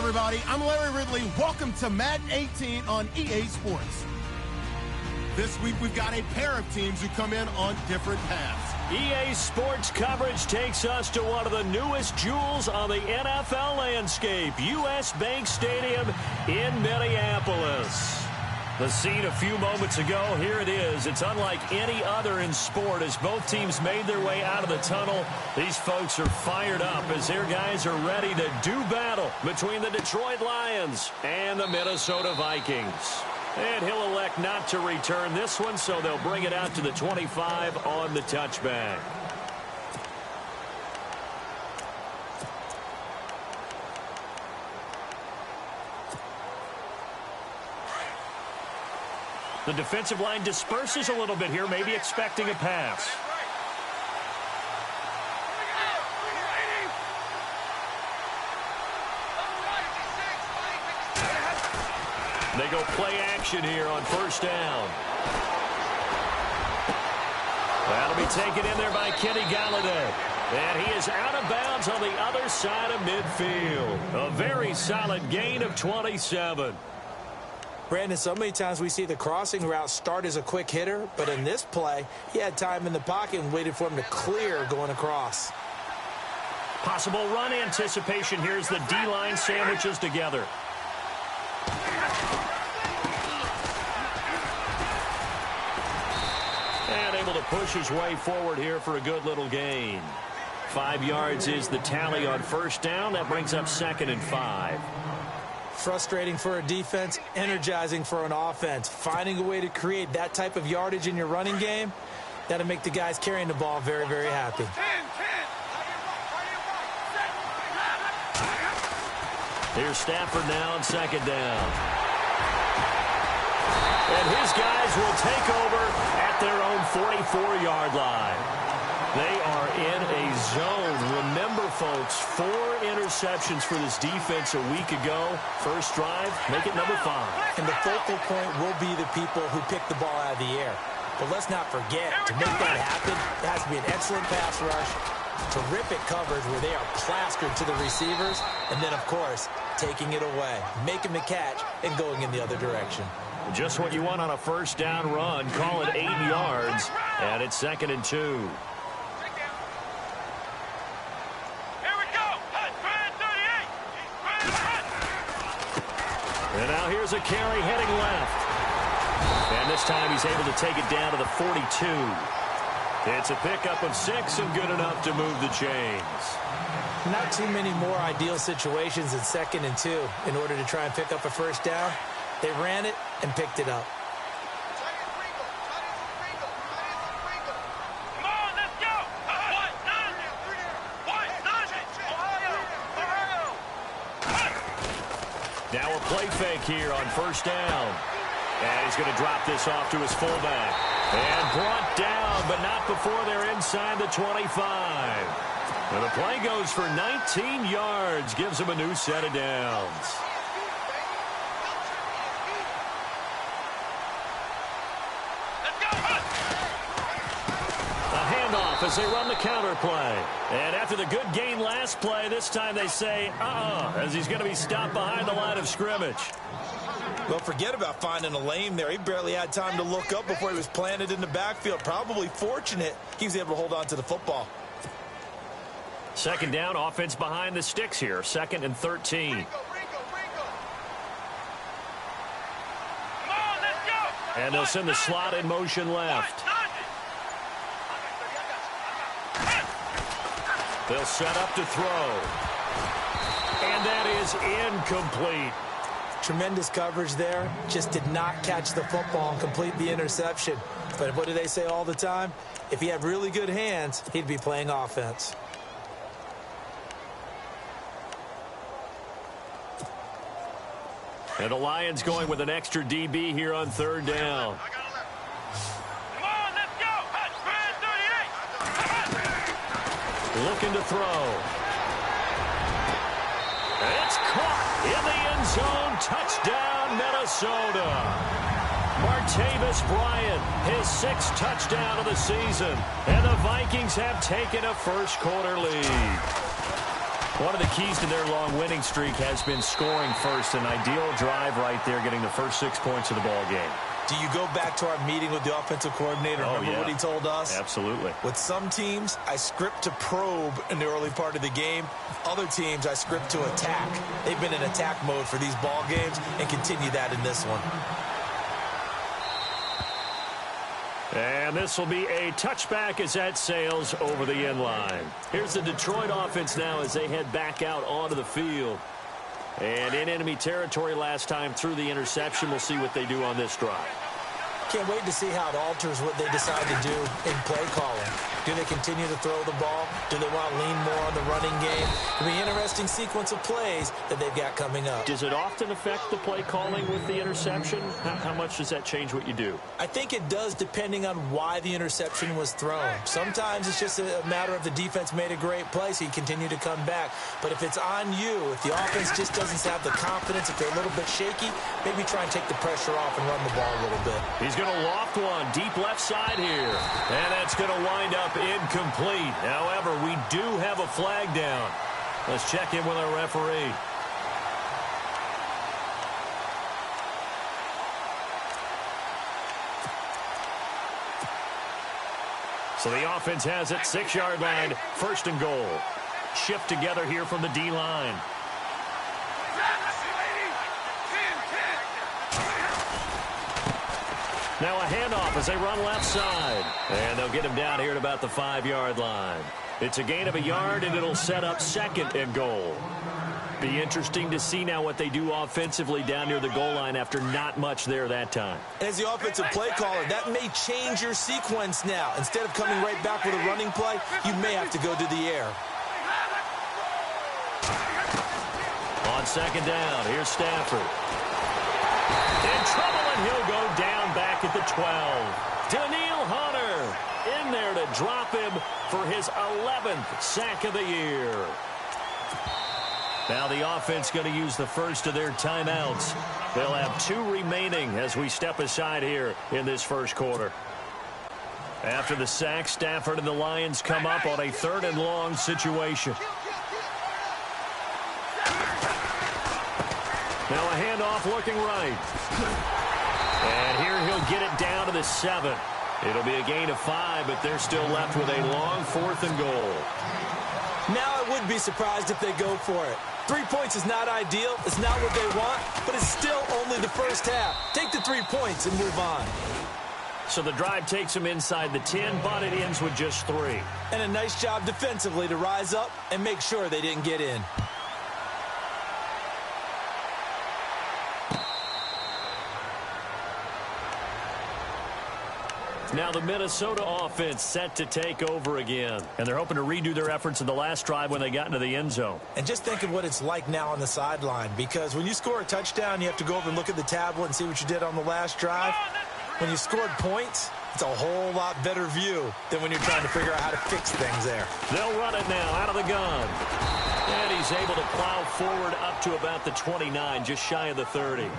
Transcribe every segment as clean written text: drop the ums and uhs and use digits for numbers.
everybody. I'm Larry Ridley. Welcome to Madden 18 on EA Sports. This week, we've got a pair of teams who come in on different paths. EA Sports coverage takes us to one of the newest jewels on the NFL landscape, US Bank Stadium in Minneapolis. The scene a few moments ago, here it is. It's unlike any other in sport as both teams made their way out of the tunnel. These folks are fired up as their guys are ready to do battle between the Detroit Lions and the Minnesota Vikings. And he'll elect not to return this one, so they'll bring it out to the 25 on the touchback. The defensive line disperses a little bit here, maybe expecting a pass. They go play action here on first down. That'll be taken in there by Kenny Galladay. And he is out of bounds on the other side of midfield. A very solid gain of 27. Brandon, so many times we see the crossing route start as a quick hitter, but in this play, he had time in the pocket and waited for him to clear going across. Possible run anticipation here as the D-line sandwiches together. And able to push his way forward here for a good little gain. 5 yards is the tally on first down. That brings up 2nd and 5. Frustrating for a defense, energizing for an offense. Finding a way to create that type of yardage in your running game, that'll make the guys carrying the ball very, very happy. Here's Stafford now on 2nd down. And his guys will take over at their own 44-yard line. They are in a zone. Remember, folks, 4 interceptions for this defense a week ago. First drive, make it number 5. And the focal point will be the people who pick the ball out of the air. But let's not forget, to make that happen, it has to be an excellent pass rush, terrific coverage where they are plastered to the receivers, and then, of course, taking it away, making the catch, and going in the other direction. Just what you want on a first down run. Call it 8 yards, and it's 2nd and 2. And now here's a carry heading left. And this time he's able to take it down to the 42. It's a pickup of 6 and good enough to move the chains. Not too many more ideal situations in 2nd and 2 in order to try and pick up a first down. They ran it and picked it up. Now a play fake here on first down. And he's going to drop this off to his fullback. And brought down, but not before they're inside the 25. And the play goes for 19 yards. Gives him a new set of downs. As they run the counter play. And after the good gain last play, this time they say, as he's going to be stopped behind the line of scrimmage. Well, forget about finding a lane there. He barely had time to look up before he was planted in the backfield. Probably fortunate he was able to hold on to the football. 2nd down, offense behind the sticks here. 2nd and 13. And they'll send the slot in motion left. They'll set up to throw. And that is incomplete. Tremendous coverage there. Just did not catch the football and complete the interception. But what do they say all the time? If he had really good hands, he'd be playing offense. And the Lions going with an extra DB here on 3rd down. Looking to throw. It's caught in the end zone. Touchdown, Minnesota. Martavis Bryant, his 6th touchdown of the season. And the Vikings have taken a first quarter lead. One of the keys to their long winning streak has been scoring first. An ideal drive right there, getting the first 6 points of the ball game. Do you go back to our meeting with the offensive coordinator? Remember what he told us? Absolutely. With some teams, I script to probe in the early part of the game. Other teams, I script to attack. They've been in attack mode for these ball games and continue that in this one. And this will be a touchback as that sails over the end line. Here's the Detroit offense now as they head back out onto the field. And in enemy territory last time through the interception. We'll see what they do on this drive. Can't wait to see how it alters what they decide to do in play calling. Do they continue to throw the ball? Do they want to lean more on the running game? It'll be an interesting sequence of plays that they've got coming up. Does it often affect the play calling with the interception? How much does that change what you do? I think it does depending on why the interception was thrown. Sometimes it's just a matter of the defense made a great play, so you continue to come back. But if it's on you, if the offense just doesn't have the confidence, if they're a little bit shaky, maybe try and take the pressure off and run the ball a little bit. He's going to loft one deep left side here. And that's going to wind up incomplete. However, we do have a flag down. Let's check in with our referee. So the offense has it, 6-yard line, 1st and goal. Shift together here from the D-line. Now a handoff as they run left side. And they'll get him down here at about the 5-yard line. It's a gain of a yard, and it'll set up 2nd and goal. Be interesting to see now what they do offensively down near the goal line after not much there that time. As the offensive play caller, that may change your sequence now. Instead of coming right back with a running play, you may have to go to the air. On 2nd down, here's Stafford. In trouble, and he'll go down back at the 12. Daniil Hunter in there to drop him for his 11th sack of the year. Now the offense going to use the first of their timeouts. They'll have 2 remaining as we step aside here in this first quarter. After the sack, Stafford and the Lions come up on a 3rd and long situation. Now a handoff looking right. And here he'll get it down to the 7. It'll be a gain of 5, but they're still left with a long 4th and goal. Now I would be surprised if they go for it. 3 points is not ideal. It's not what they want, but it's still only the first half. Take the 3 points and move on. So the drive takes them inside the 10, but it ends with just 3. And a nice job defensively to rise up and make sure they didn't get in. Now the Minnesota offense set to take over again. And they're hoping to redo their efforts in the last drive when they got into the end zone. And just think of what it's like now on the sideline. Because when you score a touchdown, you have to go over and look at the tablet and see what you did on the last drive. When you scored points, it's a whole lot better view than when you're trying to figure out how to fix things there. They'll run it now out of the gun. And he's able to plow forward up to about the 29, just shy of the 30.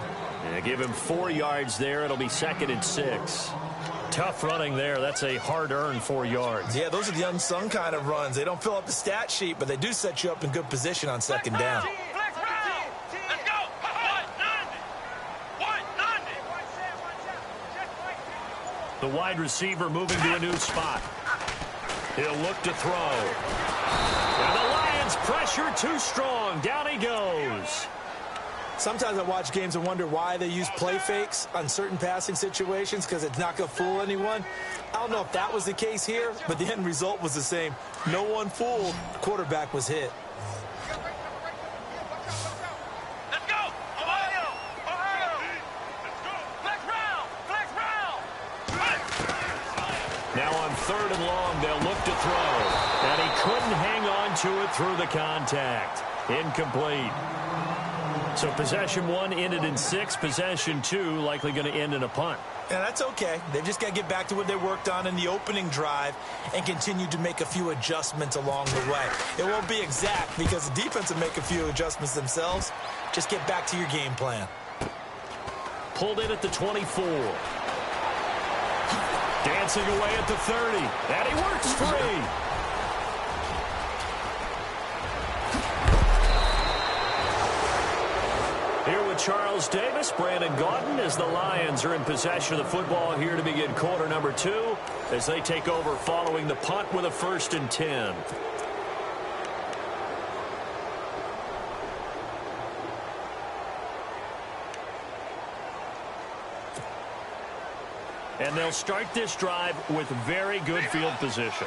And give him 4 yards there. It'll be 2nd and 6. Tough running there. That's a hard-earned 4 yards. Yeah, those are the unsung kind of runs. They don't fill up the stat sheet, but they do set you up in good position on 2nd down. The wide receiver moving to a new spot. He'll look to throw. And the Lions pressure too strong. Down he goes. Sometimes I watch games and wonder why they use play fakes on certain passing situations, because it's not going to fool anyone. I don't know if that was the case here, but the end result was the same. No one fooled. The quarterback was hit. Let's go! Ohio! Ohio! Let's go! Flex round! Flex round! Now on 3rd and long, they'll look to throw. And he couldn't hang on to it through the contact. Incomplete. So possession 1 ended in 6. Possession 2 likely going to end in a punt. Yeah, that's okay. They've just got to get back to what they worked on in the opening drive and continue to make a few adjustments along the way. It won't be exact because the defense will make a few adjustments themselves. Just get back to your game plan. Pulled in at the 24. Dancing away at the 30. And he works free. Charles Davis, Brandon Gaudin, as the Lions are in possession of the football here to begin quarter number 2 as they take over following the punt with a 1st and 10. And they'll start this drive with very good field position.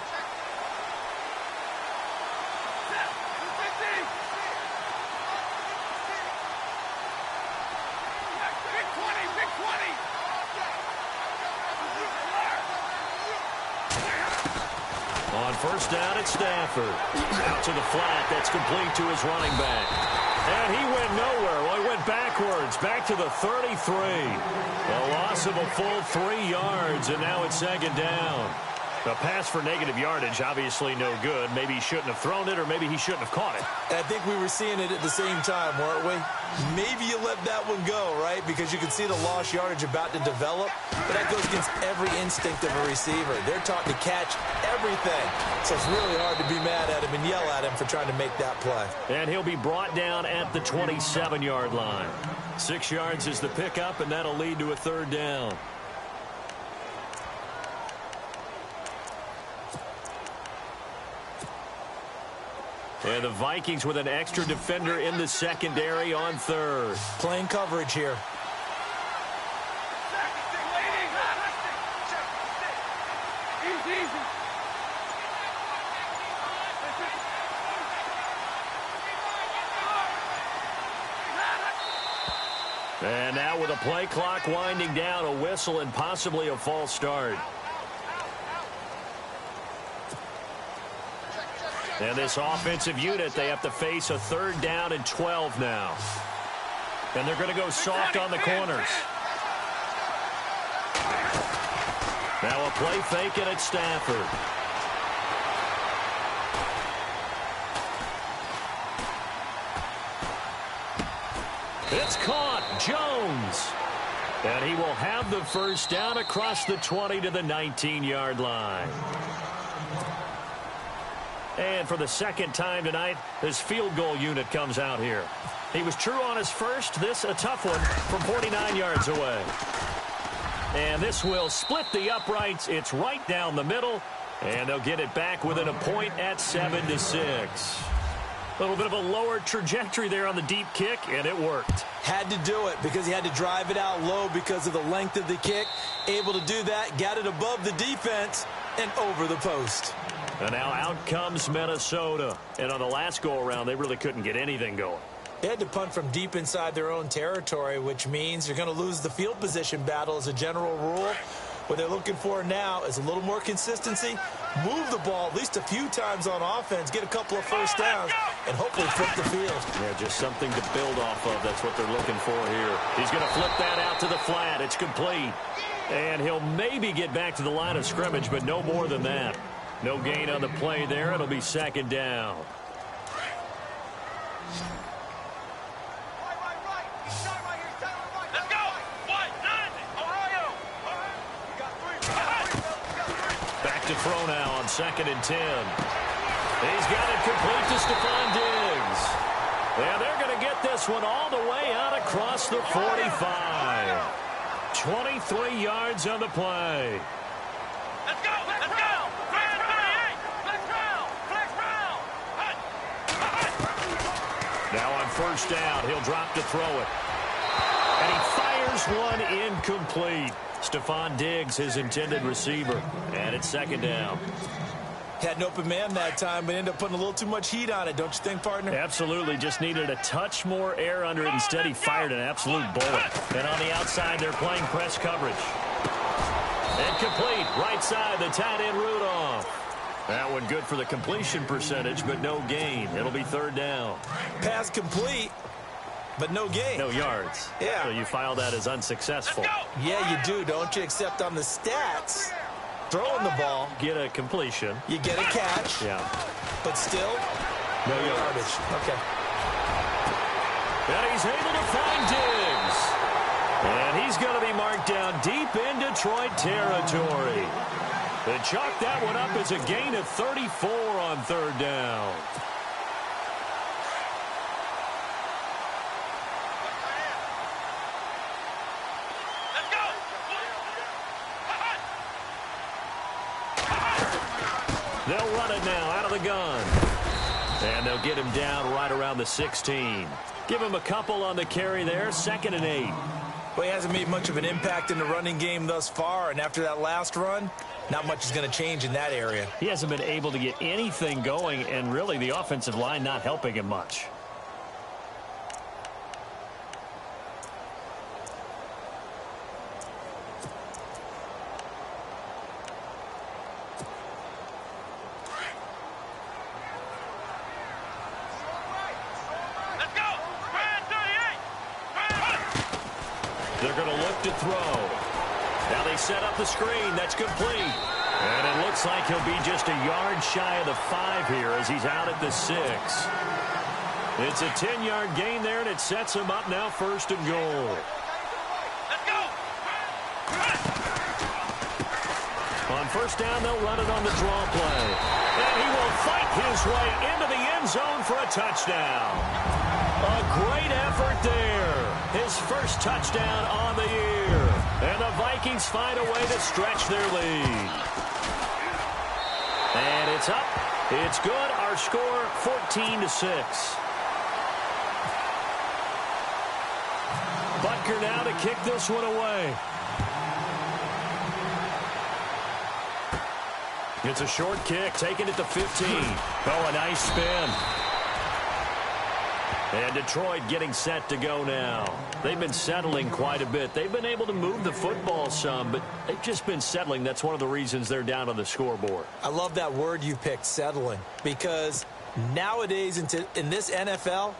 On first down, it's Stafford. Out to the flat. That's complete to his running back. And he went nowhere. Well, he went backwards. Back to the 33. A loss of a full 3 yards, and now it's 2nd down. A pass for negative yardage, obviously no good. Maybe he shouldn't have thrown it, or maybe he shouldn't have caught it. I think we were seeing it at the same time, weren't we? Maybe you let that one go, right? Because you can see the lost yardage about to develop. But that goes against every instinct of a receiver. They're taught to catch everything. So it's really hard to be mad at him and yell at him for trying to make that play. And he'll be brought down at the 27-yard line. 6 yards is the pickup, and that'll lead to a 3rd down. And the Vikings with an extra defender in the secondary on 3rd. Playing coverage here. And now with a play clock winding down, a whistle and possibly a false start. And this offensive unit, they have to face a 3rd down and 12 now. And they're going to go soft on the corners. Now a play fake, and it's Stafford. It's caught. Jones. And he will have the 1st down across the 20 to the 19-yard line. And for the 2nd time tonight, this field goal unit comes out here. He was true on his first. This a tough one from 49 yards away. And this will split the uprights. It's right down the middle. And they'll get it back within a point at 7-6. A little bit of a lower trajectory there on the deep kick, and it worked. Had to do it because he had to drive it out low because of the length of the kick. Able to do that, got it above the defense and over the post. And now out comes Minnesota. And on the last go-around, they really couldn't get anything going. They had to punt from deep inside their own territory, which means you're going to lose the field position battle as a general rule. What they're looking for now is a little more consistency, move the ball at least a few times on offense, get a couple of 1st downs, and hopefully flip the field. Yeah, just something to build off of. That's what they're looking for here. He's going to flip that out to the flat. It's complete. And he'll maybe get back to the line of scrimmage, but no more than that. No gain on the play there. It'll be 2nd down. Let's go! One, nine, Ohio! Back to throw now on 2nd and 10. He's got it complete to Stephon Diggs. And they're going to get this one all the way out across the 45. 23 yards on the play. Let's go! Let's go! Now on 1st down, he'll drop to throw it. And he fires one incomplete. Stephon Diggs, his intended receiver. And it's 2nd down. Had an open man that time, but ended up putting a little too much heat on it, don't you think, partner? Absolutely. Just needed a touch more air under it. Instead, he fired an absolute bullet. And on the outside, they're playing press coverage. And complete. Right side, the tight end Rudolph. That one good for the completion percentage, but no gain. It'll be 3rd down. Pass complete, but no gain. No yards. Yeah. So you file that as unsuccessful. Yeah, you do, don't you? Except on the stats, throwing the ball. Get a completion. You get a catch. Yeah. But still, no yardage. Okay. And he's able to find Diggs. And he's going to be marked down deep in Detroit territory. They chalk that one up as a gain of 34 on 3rd down. They'll run it now out of the gun. And they'll get him down right around the 16. Give him a couple on the carry there, 2nd and 8. Well, he hasn't made much of an impact in the running game thus far, and after that last run, not much is going to change in that area. He hasn't been able to get anything going, and really the offensive line not helping him much. They're going to look to throw. Now they set up the screen. That's complete. And it looks like he'll be just a yard shy of the 5 here as he's out at the 6. It's a 10-yard gain there, and it sets him up now 1st and goal. Let's go. On 1st down, they'll run it on the draw play. And he will fight his way into the end zone for a touchdown. A great effort there. His 1st touchdown on the year. And the Vikings find a way to stretch their lead. And it's up. It's good. Our score, 14-6. Butker now to kick this one away. It's a short kick, taking it to 15. Oh, a nice spin. And Detroit getting set to go now. They've been settling quite a bit. They've been able to move the football some, but they've just been settling. That's one of the reasons they're down on the scoreboard. I love that word you picked, settling, because nowadays in this NFL,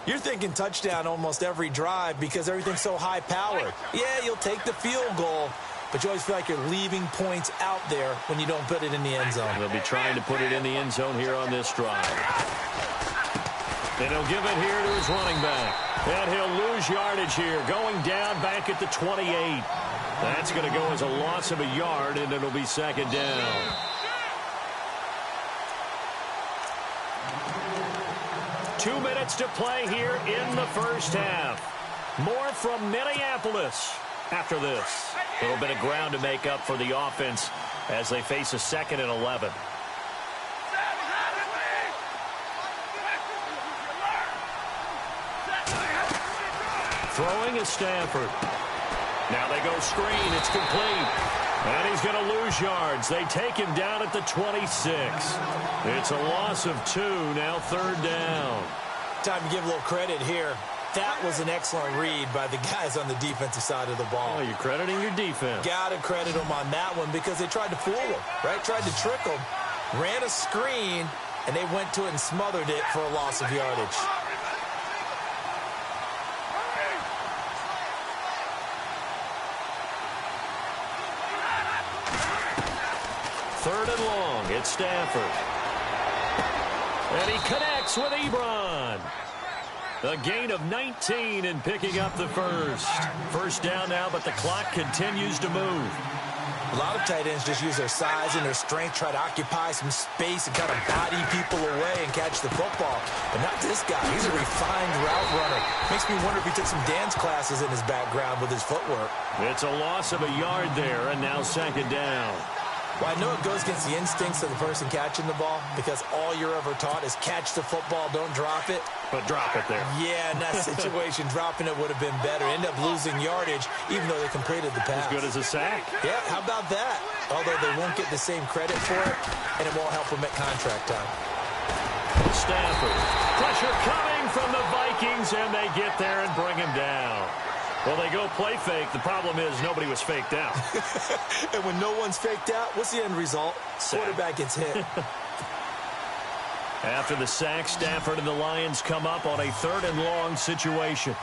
you're thinking touchdown almost every drive because everything's so high-powered. Yeah, you'll take the field goal, but you always feel like you're leaving points out there when you don't put it in the end zone. They'll be trying to put it in the end zone here on this drive. And he'll give it here to his running back. And he'll lose yardage here, going down back at the 28. That's going to go as a loss of a yard, and it'll be 2nd down. Two minutes to play here in the 1st half. More from Minneapolis after this. A little bit of ground to make up for the offense as they face a 2nd and 11. Throwing is Stafford. Now they go screen. It's complete. And he's going to lose yards. They take him down at the 26. It's a loss of 2. Now 3rd down. Time to give a little credit here. That was an excellent read by the guys on the defensive side of the ball. Oh, you're crediting your defense. Got to credit them on that one because they tried to fool him, right? Tried to trick him. Ran a screen, and they went to it and smothered it for a loss of yardage. Third and long. It's Stafford. And he connects with Ebron. A gain of 19 and picking up the 1st. 1st down now, but the clock continues to move. A lot of tight ends just use their size and their strength, try to occupy some space and kind of body people away and catch the football. But not this guy. He's a refined route runner. Makes me wonder if he took some dance classes in his background with his footwork. It's a loss of a yard there, and now 2nd down. Well, I know it goes against the instincts of the person catching the ball because all you're ever taught is catch the football, don't drop it. But drop it there. Yeah, in that situation, dropping it would have been better. End up losing yardage, even though they completed the pass. As good as a sack. Yeah, how about that? Although they won't get the same credit for it, and it won't help them at contract time. Stafford. Pressure coming from the Vikings, and they get there and bring him down. Well, they go play fake. The problem is nobody was faked out. And when no one's faked out, what's the end result? Sack. Quarterback gets hit. After the sack, Stafford and the Lions come up on a 3rd and long situation.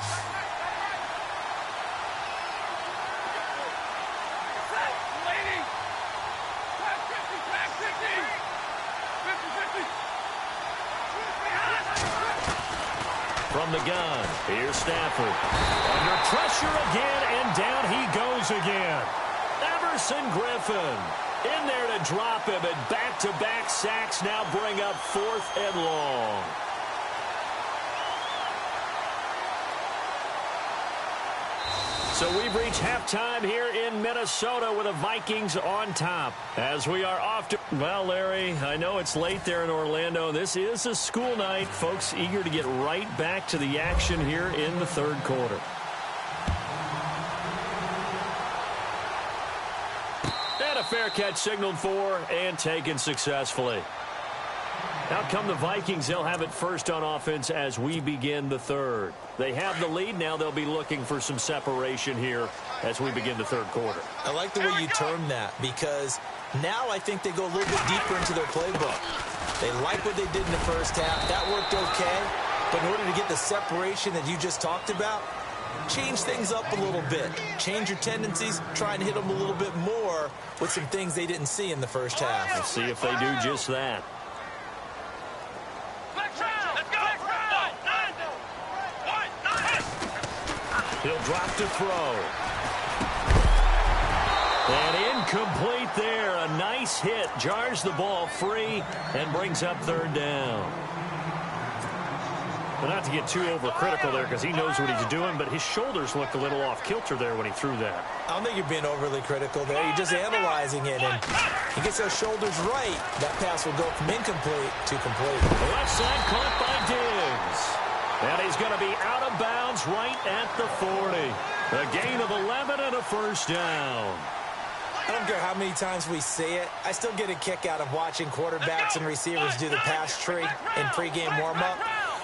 From the gun, here's Stafford. Under pressure again, and down he goes again. Everson Griffin in there to drop him, and back-to-back sacks now bring up 4th and long. So we've reached halftime here in Minnesota with the Vikings on top. As we are off to... Well, Larry, I know it's late there in Orlando. This is a school night. Folks eager to get right back to the action here in the third quarter. And a fair catch signaled for and taken successfully. Out come the Vikings. They'll have it first on offense as we begin the third. They have the lead. Now they'll be looking for some separation here as we begin the third quarter. I like the way you term that, because now I think they go a little bit deeper into their playbook. They like what they did in the first half. That worked okay. But in order to get the separation that you just talked about, change things up a little bit. Change your tendencies. Try and hit them a little bit more with some things they didn't see in the first half. Let's see if they do just that. He'll drop to throw. And incomplete there. A nice hit. Jars the ball free and brings up third down. Well, not to get too overcritical there because he knows what he's doing, but his shoulders looked a little off kilter there when he threw that. I don't think you're being overly critical there. You're just analyzing it, and he gets those shoulders right. That pass will go from incomplete to complete. The left side caught by Diggs. And he's going to be out of bounds right at the 40. A gain of 11 and a first down. I don't care how many times we say it. I still get a kick out of watching quarterbacks and receivers do the pass tree in pregame warm-up.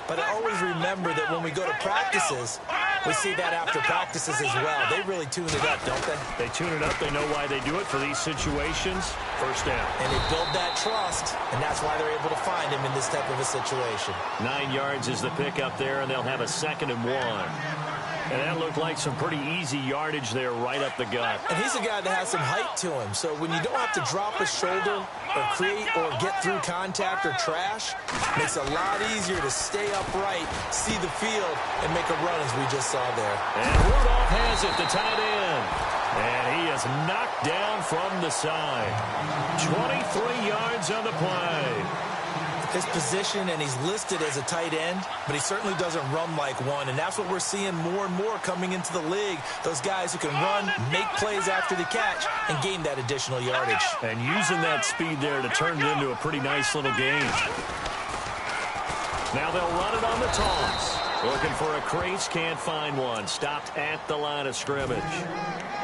But I always remember that when we go to practices, we see that after practices as well. They really tune it up, don't they? They tune it up. They know why they do it for these situations. First down. And they build that trust, and that's why they're able to find him in this type of a situation. 9 yards is the pickup there, and they'll have a 2nd and 1. And that looked like some pretty easy yardage there right up the gut. And he's a guy that has some height to him, so when you don't have to drop a shoulder or create or get through contact or trash, it makes it a lot easier to stay upright, see the field, and make a run as we just saw there. And Rudolph has it, the tight end. And he is knocked down from the side. 23 yards on the play. His position, and he's listed as a tight end, but he certainly doesn't run like one, and that's what we're seeing more and more coming into the league. Those guys who can run, make plays after the catch, and gain that additional yardage. And using that speed there to turn it into a pretty nice little gain. Now they'll run it on the toss. Looking for a crease, can't find one. Stopped at the line of scrimmage.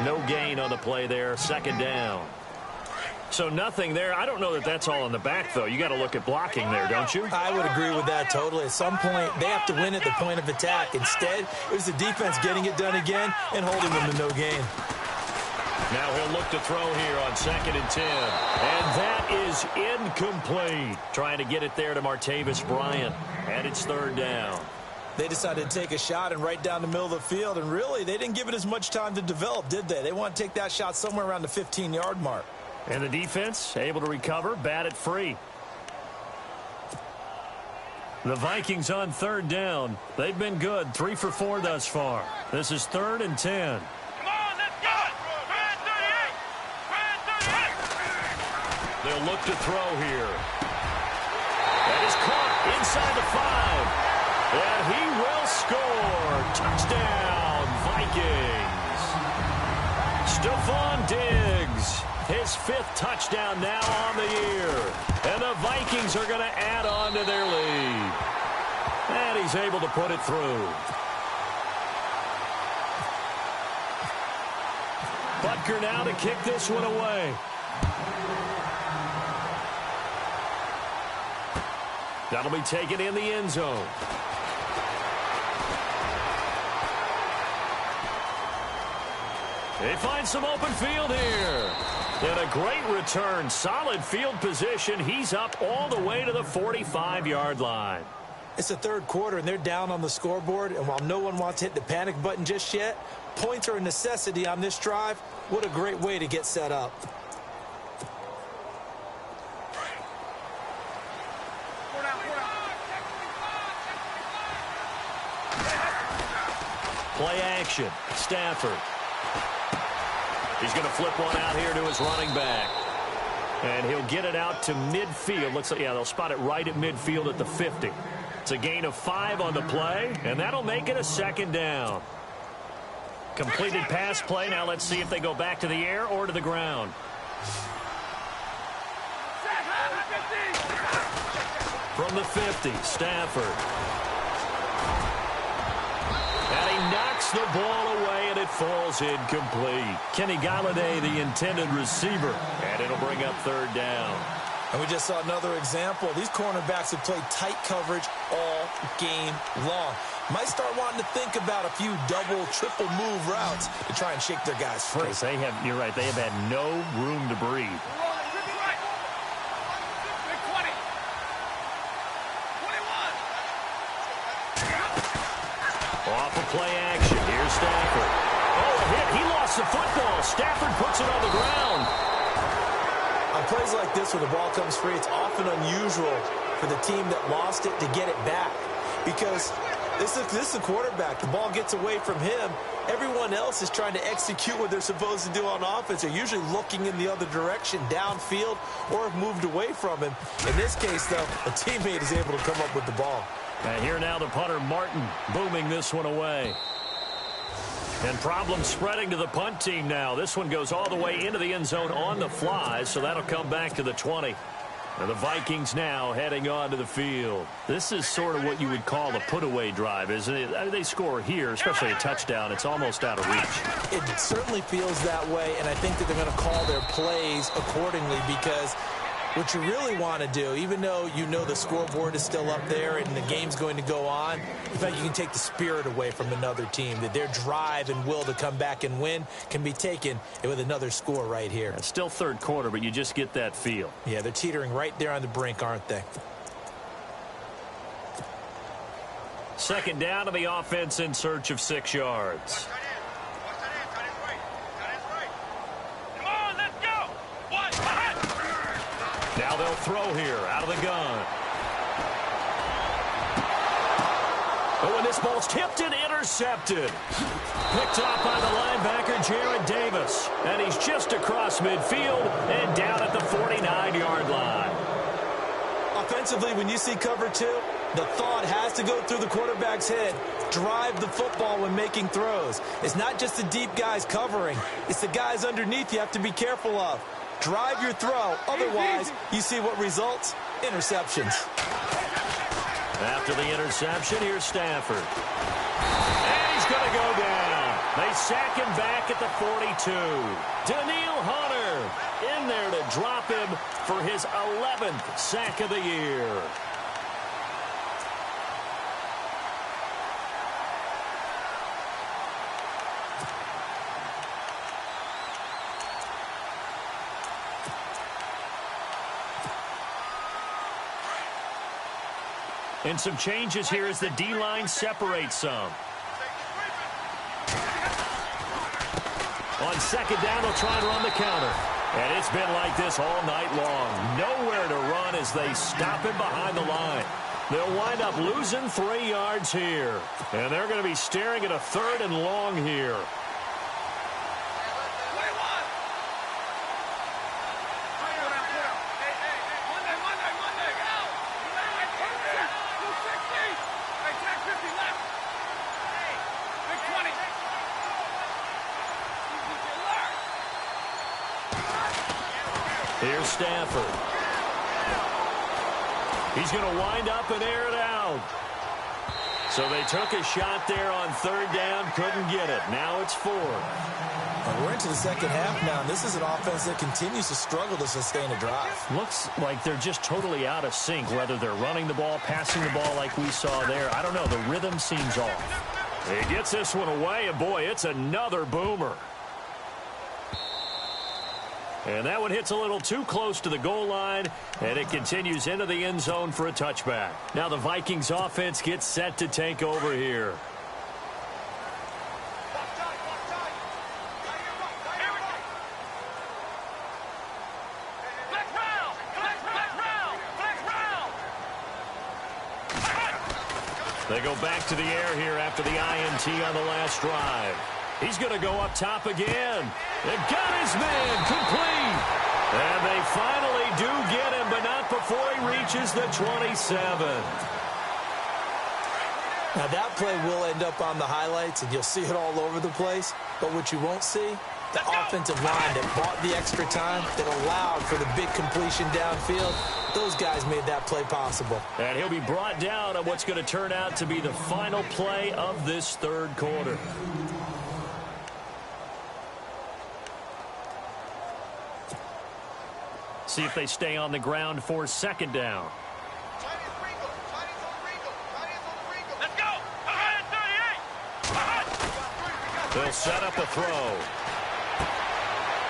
No gain on the play there, 2nd down. So nothing there. I don't know that that's all in the back, though. You got to look at blocking there, don't you? I would agree with that totally. At some point, they have to win at the point of attack. Instead, it was the defense getting it done again and holding them to no gain. Now he'll look to throw here on 2nd and 10. And that is incomplete. Trying to get it there to Martavis Bryant. And it's 3rd down. They decided to take a shot and right down the middle of the field, and really, they didn't give it as much time to develop, did they? They want to take that shot somewhere around the 15-yard mark. And the defense able to recover, bat it free. The Vikings on 3rd down. They've been good, 3 for 4 thus far. This is 3rd and 10. Come on, let's go! Red 38! Red 38! They'll look to throw here. That is caught inside the 5. And he will score. Touchdown, Vikings. Stephon Diggs. His 5th touchdown now on the year. And the Vikings are going to add on to their lead. And he's able to put it through. Butker now to kick this one away. That'll be taken in the end zone. They find some open field here. And a great return. Solid field position. He's up all the way to the 45-yard line. It's the 3rd quarter, and they're down on the scoreboard. And while no one wants to hit the panic button just yet, points are a necessity on this drive. What a great way to get set up. Play action. Stafford. He's going to flip one out here to his running back. And he'll get it out to midfield. Looks like, yeah, they'll spot it right at midfield at the 50. It's a gain of 5 on the play, and that'll make it a 2nd down. Completed pass play. Now let's see if they go back to the air or to the ground. From the 50, Stafford. And he knocks the ball away, and it falls incomplete. Kenny Galladay, the intended receiver. And it'll bring up third down. And we just saw another example. These cornerbacks have played tight coverage all game long. Might start wanting to think about a few double, triple move routes to try and shake their guys free. You're right. They have had no room to breathe. Off of play action. Here's Stafford. Oh, a hit. He lost the football. Stafford puts it on the ground. On plays like this where the ball comes free, it's often unusual for the team that lost it to get it back. Because this is a quarterback. The ball gets away from him. Everyone else is trying to execute what they're supposed to do on offense. They're usually looking in the other direction, downfield, or have moved away from him. In this case, though, a teammate is able to come up with the ball. And here now the punter, Martin, booming this one away. And problems spreading to the punt team now. This one goes all the way into the end zone on the fly, so that'll come back to the 20. And the Vikings now heading onto the field. This is sort of what you would call a put-away drive, isn't it? I mean, they score here, especially a touchdown. It's almost out of reach. It certainly feels that way, and I think that they're going to call their plays accordingly because what you really want to do, even though you know the scoreboard is still up there and the game's going to go on, in fact, you can take the spirit away from another team, that their drive and will to come back and win can be taken with another score right here. It's still third quarter, but you just get that feel. Yeah, they're teetering right there on the brink, aren't they? Second down to the offense in search of 6 yards. Now they'll throw here out of the gun. Oh, and this ball's tipped and intercepted. Picked off by the linebacker, Jared Davis. And he's just across midfield and down at the 49-yard line. Offensively, when you see cover 2, the thought has to go through the quarterback's head. Drive the football when making throws. It's not just the deep guys covering. It's the guys underneath you have to be careful of. Drive your throw. Otherwise, you see what results? Interceptions. After the interception, here's Stafford. And he's going to go down. They sack him back at the 42. Daniil Hunter in there to drop him for his 11th sack of the year. And some changes here as the D-line separates some. On second down, they'll try and run the counter. And it's been like this all night long. Nowhere to run as they stop him behind the line. They'll wind up losing 3 yards here. And they're going to be staring at a 3rd and long here. Here's Stafford. He's going to wind up and air it out. So they took a shot there on 3rd down, couldn't get it. Now it's 4. We're into the second half now, and this is an offense that continues to struggle to sustain a drive. Looks like they're just totally out of sync, whether they're running the ball, passing the ball like we saw there. I don't know. The rhythm seems off. He gets this one away, and boy, it's another boomer. And that one hits a little too close to the goal line, and it continues into the end zone for a touchback. Now the Vikings offense gets set to take over here. They go back to the air here after the INT on the last drive. He's going to go up top again. And got his man complete. And they finally do get him, but not before he reaches the 27. Now, that play will end up on the highlights, and you'll see it all over the place. But what you won't see, the offensive line that bought the extra time, that allowed for the big completion downfield, those guys made that play possible. And he'll be brought down on what's going to turn out to be the final play of this third quarter. See if they stay on the ground for second down. They'll set up a throw.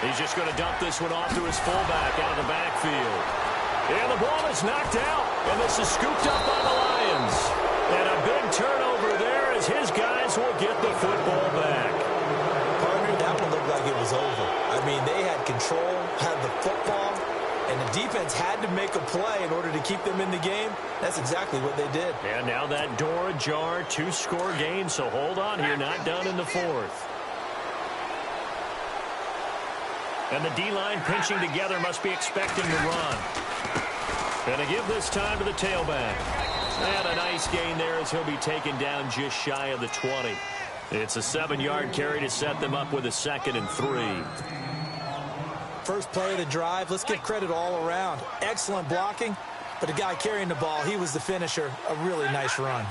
He's just going to dump this one off to his fullback out of the backfield. And the ball is knocked out, and this is scooped up by the Lions. And a big turnover there as his guys will get the football back. Partner, that one looked like it was over. I mean, they had control, had the football, and the defense had to make a play in order to keep them in the game. That's exactly what they did. And now that door ajar, 2-score game, so hold on here, not done in the fourth. And the D-line pinching together must be expecting to run. Going to give this time to the tailback. And a nice gain there as he'll be taken down just shy of the 20. It's a 7-yard carry to set them up with a 2nd and 3. First play of the drive, let's give credit all around. Excellent blocking, but the guy carrying the ball, he was the finisher. A really nice run.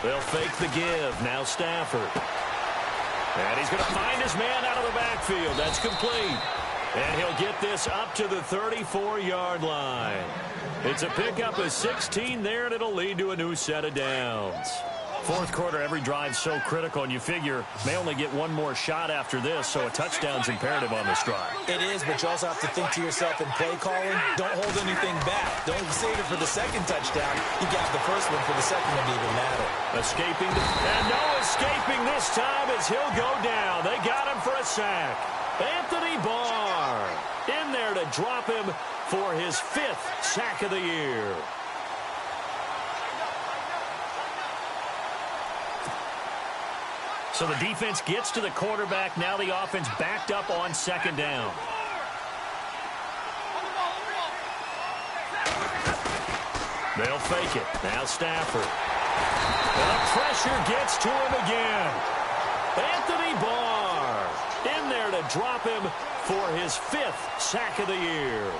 They'll fake the give. Now Stafford. And he's going to find his man out of the backfield. That's complete. And he'll get this up to the 34-yard line. It's a pickup of 16 there, and it'll lead to a new set of downs. Fourth quarter, every drive's so critical, and you figure may only get one more shot after this, so a touchdown's imperative on this drive. It is, but you also have to think to yourself in play calling, don't hold anything back. Don't save it for the second touchdown. You got the first one for the second one to even matter. Escaping, and no escaping this time as he'll go down. They got him for a sack. Anthony Barr in there to drop him for his 5th sack of the year. So the defense gets to the quarterback. Now the offense backed up on second down. They'll fake it. Now Stafford. And the pressure gets to him again. Anthony Barr in there to drop him for his 5th sack of the year.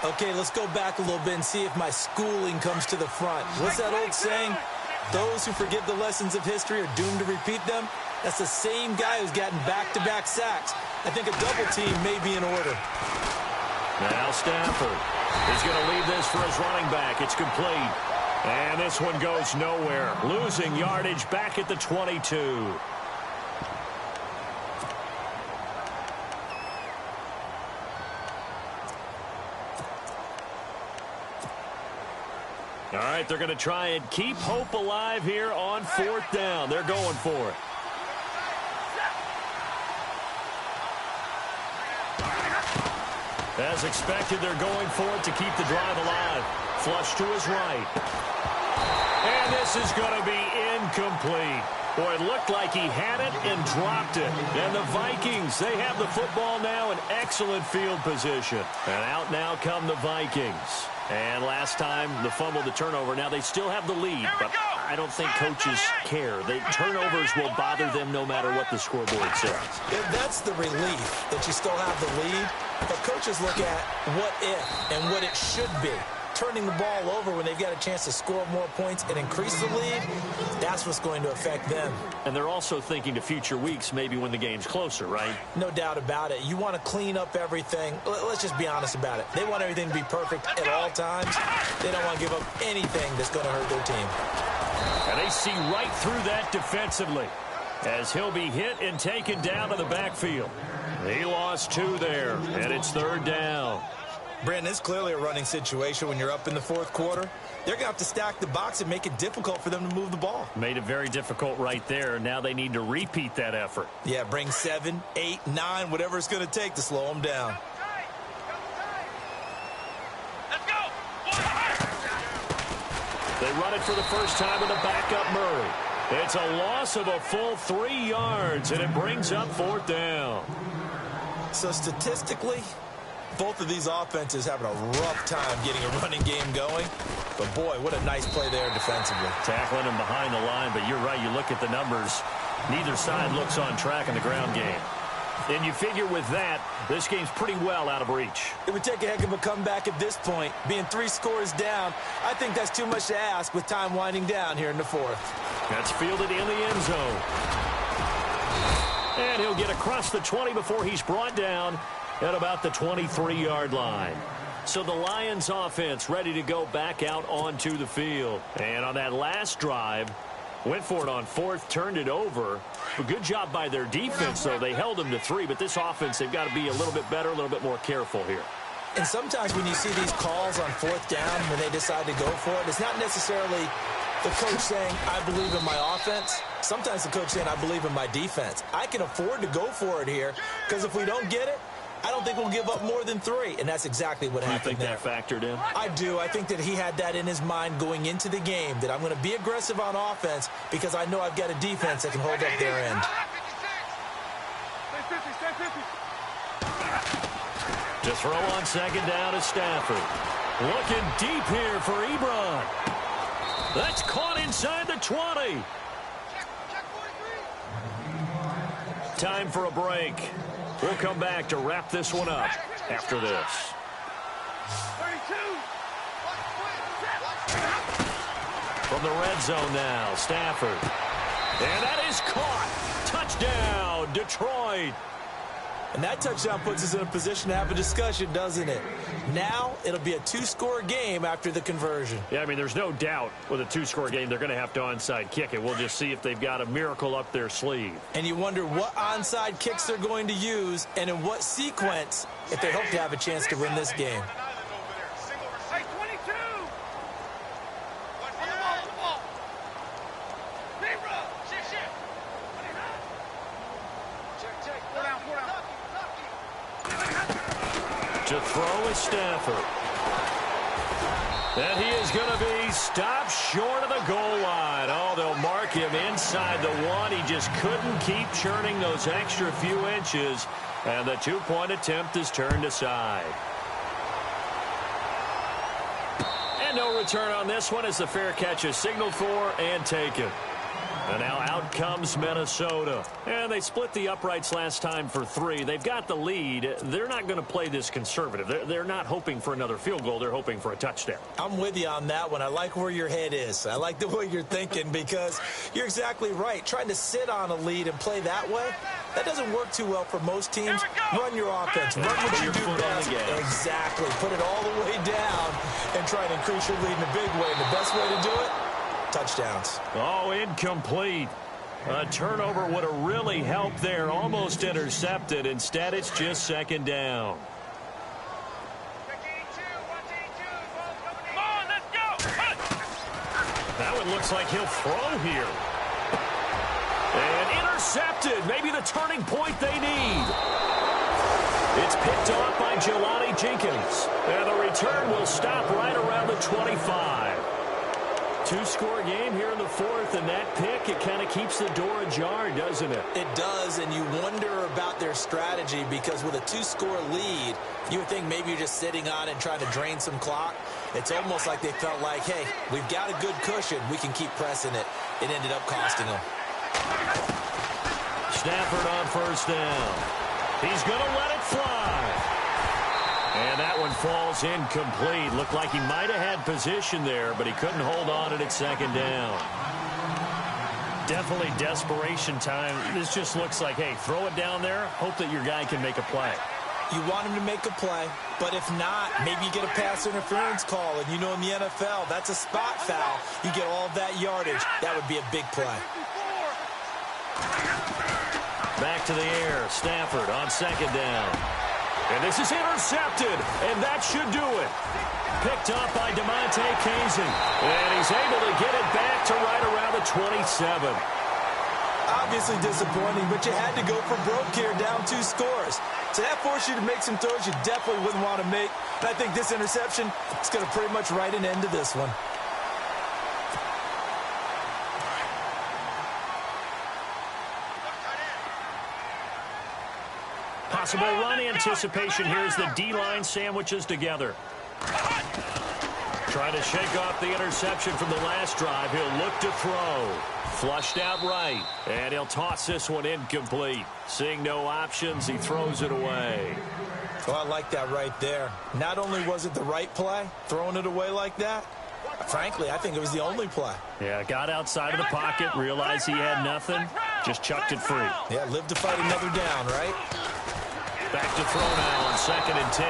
Okay, let's go back a little bit and see if my schooling comes to the front. What's that old saying? Those who forget the lessons of history are doomed to repeat them. That's the same guy who's gotten back-to-back sacks. I think a double team may be in order. Now Stafford is going to leave this for his running back. It's complete. And this one goes nowhere. Losing yardage back at the 22. All right, they're going to try and keep hope alive here on 4th down. They're going for it. As expected, they're going for it to keep the drive alive. Flush to his right. And this is going to be incomplete. Boy, it looked like he had it and dropped it. And the Vikings, they have the football now in excellent field position. And out now come the Vikings. And last time, the fumble, the turnover. Now they still have the lead, but I don't think coaches care. The turnovers will bother them no matter what the scoreboard says. Yeah, that's the relief that you still have the lead. But coaches look at what if and what it should be. Turning the ball over when they've got a chance to score more points and increase the lead, that's what's going to affect them. And they're also thinking to future weeks, maybe when the game's closer, right? No doubt about it. You want to clean up everything. Let's just be honest about it. They want everything to be perfect at all times. They don't want to give up anything that's going to hurt their team. And they see right through that defensively as he'll be hit and taken down to the backfield. He lost 2 there, and it's 3rd down. Brandon, it's clearly a running situation when you're up in the 4th quarter. They're going to have to stack the box and make it difficult for them to move the ball. Made it very difficult right there. Now they need to repeat that effort. Yeah, bring 7, 8, 9, whatever it's going to take to slow them down. Let's go! They run it for the first time with a backup Murray. It's a loss of a full 3 yards, and it brings up 4th down. So statistically, Both of these offenses having a rough time getting a running game going. But, boy, what a nice play there defensively. Tackling him behind the line, but you're right. You look at the numbers. Neither side looks on track in the ground game. And you figure with that, this game's pretty well out of reach. It would take a heck of a comeback at this point. Being 3 scores down, I think that's too much to ask with time winding down here in the 4th. That's fielded in the end zone. And he'll get across the 20 before he's brought down at about the 23-yard line. So the Lions offense ready to go back out onto the field. And on that last drive, went for it on 4th, turned it over. A good job by their defense, though. They held them to 3, but this offense, they've got to be a little bit better, a little bit more careful here. And sometimes when you see these calls on 4th down, when they decide to go for it, it's not necessarily the coach saying, I believe in my offense. Sometimes the coach saying, I believe in my defense. I can afford to go for it here, because if we don't get it, I don't think we'll give up more than 3, and that's exactly what happened there. You think that factored in? I do. I think that he had that in his mind going into the game, that I'm going to be aggressive on offense because I know I've got a defense that can hold up their end. To throw on 2nd down is Stafford. Looking deep here for Ebron. That's caught inside the 20. Time for a break. We'll come back to wrap this one up after this. 32. From the red zone now, Stafford. And that is caught. Touchdown, Detroit. And that touchdown puts us in a position to have a discussion, doesn't it? Now it'll be a 2-score game after the conversion. Yeah, I mean, there's no doubt with a 2-score game they're going to have to onside kick it. We'll just see if they've got a miracle up their sleeve. And you wonder what onside kicks they're going to use and in what sequence if they hope to have a chance to win this game. Hey, 22. On the ball. Shift. Check. 4 down. To throw is Stafford. And he is going to be stopped short of the goal line. Oh, they'll mark him inside the 1. He just couldn't keep churning those extra few inches. And the 2-point attempt is turned aside. And no return on this one as the fair catch is signaled for and taken. And now out comes Minnesota. And they split the uprights last time for 3. They've got the lead. They're not going to play this conservative. They're not hoping for another field goal. They're hoping for a touchdown. I'm with you on that one. I like where your head is. I like the way you're thinking because you're exactly right. Trying to sit on a lead and play that way, that doesn't work too well for most teams. Run your offense. Run what you do best. Exactly. Put it all the way down and try and increase your lead in a big way. And the best way to do it, touchdowns. Oh, incomplete. A turnover would have really helped there. Almost intercepted. Instead, it's just 2nd down. Come on, let's go. That one looks like he'll throw here. And intercepted. Maybe the turning point they need. It's picked off by Jelani Jenkins. And the return will stop right around the 25. 2-score game here in the 4th, and that pick, it kind of keeps the door ajar, doesn't it? It does, and you wonder about their strategy because with a 2-score lead, you would think maybe you're just sitting on it and trying to drain some clock. It's almost like they felt like, hey, we've got a good cushion. We can keep pressing it. It ended up costing them. Stafford on 1st down. He's going to let it fly. And that one falls incomplete. Looked like he might have had position there, but he couldn't hold on it at 2nd down. Definitely desperation time. This just looks like, hey, throw it down there, hope that your guy can make a play. You want him to make a play, but if not, maybe you get a pass interference call, and you know in the NFL, that's a spot foul. You get all of that yardage. That would be a big play. Back to the air. Stafford on 2nd down. And this is intercepted, and that should do it. Picked up by DeMonte Casey. And he's able to get it back to right around the 27. Obviously disappointing, but you had to go for broke here, down 2 scores. So that forced you to make some throws you definitely wouldn't want to make. And I think this interception is going to pretty much write an end to this one. possible run anticipation here as the D-line sandwiches together. Trying to shake off the interception from the last drive. He'll look to throw. Flushed out right. And he'll toss this one incomplete. Seeing no options, he throws it away. Well, I like that right there. Not only was it the right play, throwing it away like that, frankly, I think it was the only play. Yeah, got outside of the pocket, realized he had nothing, just chucked it free. Yeah, live to fight another down, right? Back to throw now on 2nd and 10.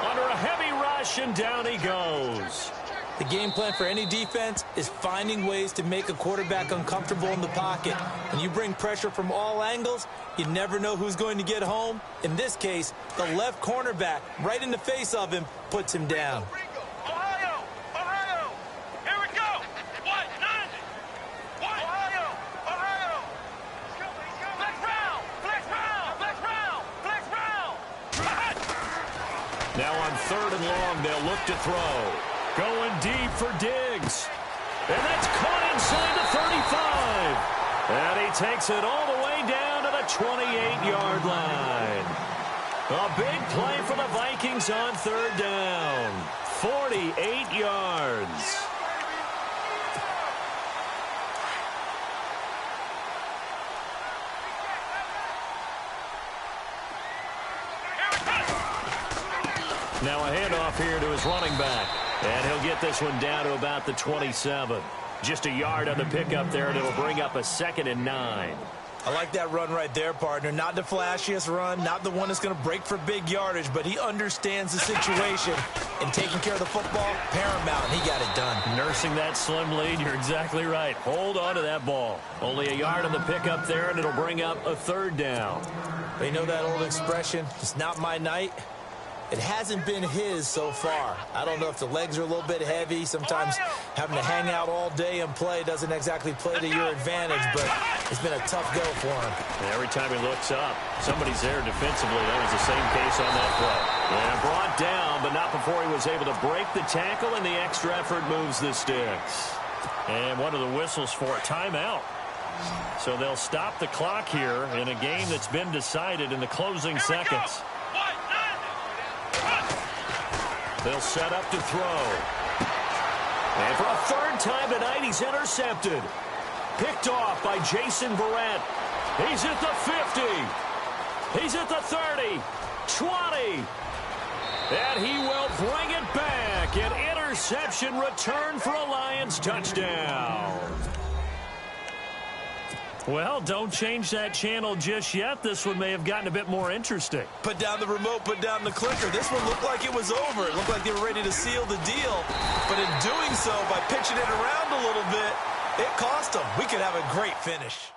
Under a heavy rush, and down he goes. The game plan for any defense is finding ways to make a quarterback uncomfortable in the pocket. When you bring pressure from all angles, you never know who's going to get home. In this case, the left cornerback, right in the face of him, puts him down. Ohio! Ohio! Here we go! What? 90! What? Ohio! Ohio! Flex round! Flex round! Flex round! Flex round! Now on 3rd and long, they'll look to throw. Going deep for Diggs. And that's caught inside the 35. And he takes it all the way down to the 28-yard line. A big play for the Vikings on 3rd down. 48 yards. Now a handoff here to his running back. And he'll get this one down to about the 27. Just a yard on the pickup there, and it'll bring up a 2nd and 9. I like that run right there, partner. Not the flashiest run, not the one that's going to break for big yardage, but he understands the situation, and taking care of the football, paramount, and he got it done. Nursing that slim lead, you're exactly right. Hold on to that ball. Only a yard on the pickup there, and it'll bring up a 3rd down. You know that old expression, it's not my night? It hasn't been his so far. I don't know if the legs are a little bit heavy. Sometimes having to hang out all day and play doesn't exactly play to your advantage, but it's been a tough go for him. And every time he looks up, somebody's there defensively. That was the same case on that play. And brought down, but not before he was able to break the tackle, and the extra effort moves the sticks. And one of the whistles for a timeout. So they'll stop the clock here in a game that's been decided in the closing seconds. They'll set up to throw. And for a 3rd time tonight, he's intercepted. Picked off by Jason Verrett. He's at the 50. He's at the 30. 20. And he will bring it back. An interception return for a Lions touchdown. Well, don't change that channel just yet. This one may have gotten a bit more interesting. Put down the remote, put down the clicker. This one looked like it was over. It looked like they were ready to seal the deal. But in doing so, by pitching it around a little bit, it cost them. We could have a great finish.